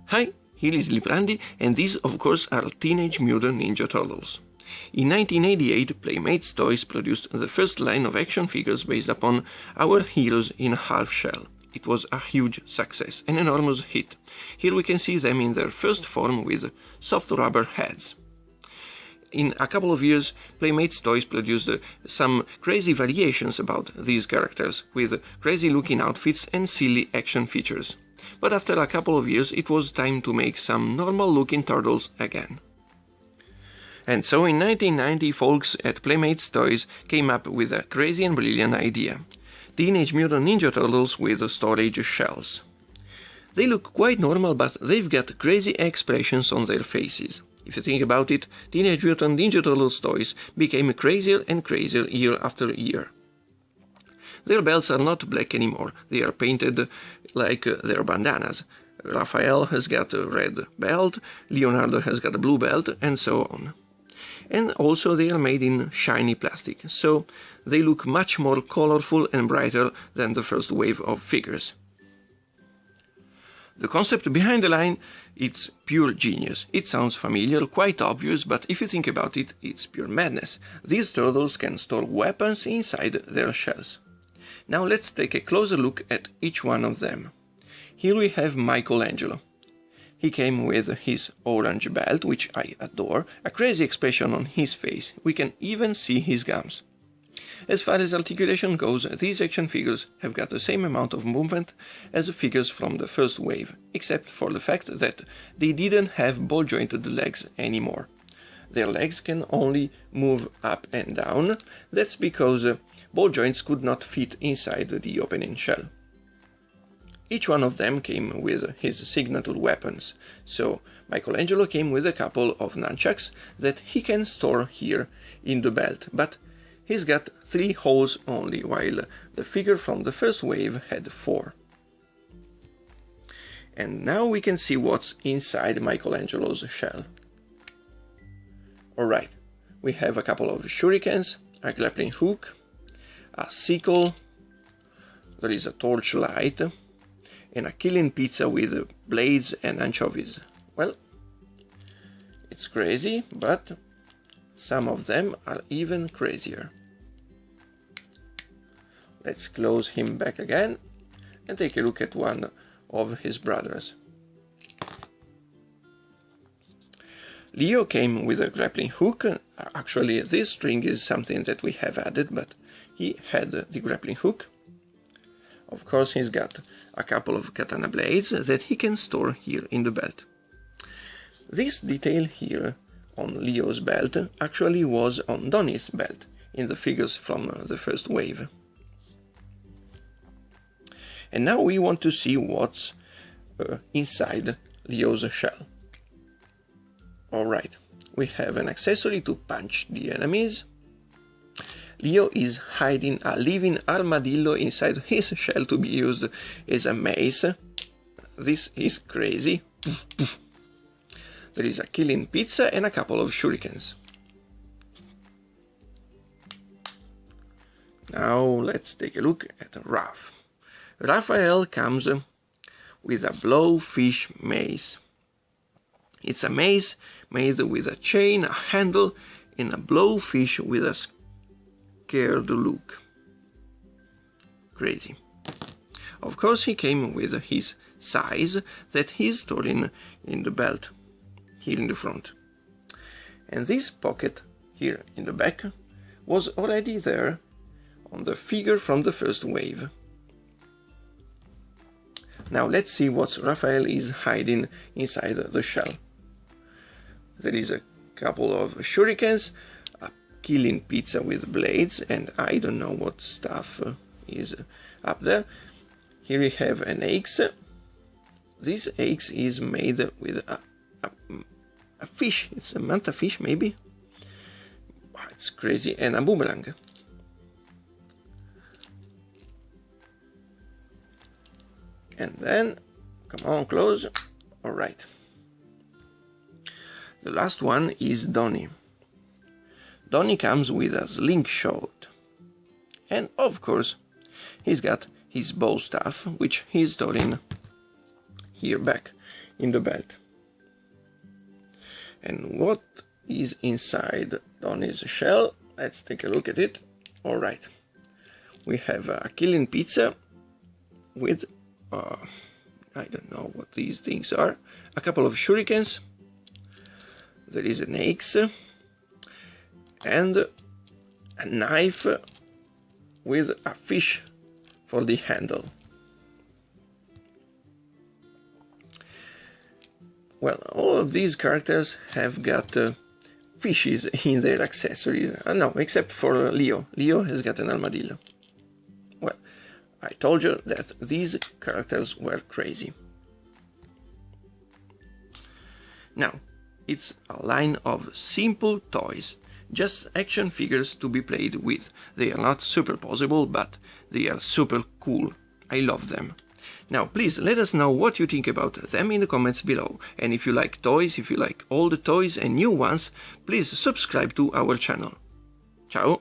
Hi, here is Liprandi, and these of course are Teenage Mutant Ninja Turtles. In 1988, Playmates Toys produced the first line of action figures based upon our heroes in a half shell. It was a huge success, an enormous hit. Here we can see them in their first form with soft rubber heads. In a couple of years, Playmates Toys produced some crazy variations about these characters, with crazy looking outfits and silly action features. But after a couple of years, it was time to make some normal looking turtles again. And so in 1990, folks at Playmates Toys came up with a crazy and brilliant idea. Teenage Mutant Ninja Turtles with storage shells. They look quite normal, but they've got crazy expressions on their faces. If you think about it, Teenage Mutant Ninja Turtles toys became crazier and crazier year after year. Their belts are not black anymore, they are painted like their bandanas. Raphael has got a red belt, Leonardo has got a blue belt, and so on. And also they are made in shiny plastic, so they look much more colorful and brighter than the first wave of figures. The concept behind the line, it's pure genius. It sounds familiar, quite obvious, but if you think about it, it's pure madness. These turtles can store weapons inside their shells. Now let's take a closer look at each one of them. Here we have Michelangelo. He came with his orange belt, which I adore, a crazy expression on his face. We can even see his gums. As far as articulation goes, these action figures have got the same amount of movement as the figures from the first wave, except for the fact that they didn't have ball-jointed legs anymore. Their legs can only move up and down. That's because ball joints could not fit inside the opening shell. Each one of them came with his signature weapons, so Michelangelo came with a couple of nunchucks that he can store here in the belt, but he's got 3 holes only, while the figure from the first wave had 4. And now we can see what's inside Michelangelo's shell. Alright, we have a couple of shurikens, a grappling hook, a sickle, there is a torchlight, and a killing pizza with blades and anchovies. Well, it's crazy, but some of them are even crazier. Let's close him back again and take a look at one of his brothers. Leo came with a grappling hook. Actually, this string is something that we have added, but he had the grappling hook. Of course, he's got a couple of katana blades that he can store here in the belt. This detail here on Leo's belt actually was on Donnie's belt in the figures from the first wave. And now we want to see what's inside Leo's shell. Alright, we have an accessory to punch the enemies. Leo is hiding a living armadillo inside his shell to be used as a mace. This is crazy. There is a killing pizza and a couple of shurikens. Now let's take a look at Raph. Raphael comes with a blowfish mace. It's a mace made with a chain, a handle, and a blowfish with a scared look. Crazy. Of course, he came with his size that he's storing in the belt, here in the front. And this pocket here in the back was already there on the figure from the first wave. Now let's see what Raphael is hiding inside the shell. There is a couple of shurikens, a killing pizza with blades, and I don't know what stuff is up there. Here we have an axe. This axe is made with a fish. It's a manta fish, maybe. It's crazy. And a boomerang. And then, come on, close. Alright. The last one is Donnie. Donnie comes with a slingshot. And of course, he's got his bow staff, which he's storing here back in the belt. And what is inside Donnie's shell? Let's take a look at it. All right. We have a killing pizza with, I don't know what these things are, a couple of shurikens, there is an axe, and a knife with a fish for the handle. Well, all of these characters have got fishes in their accessories. No, except for Leo. Leo has got an armadillo. Well, I told you that these characters were crazy. Now, it's a line of simple toys, just action figures to be played with. They are not super possible, but they are super cool. I love them. Now, please let us know what you think about them in the comments below. And if you like toys, if you like all the toys and new ones, please subscribe to our channel. Ciao!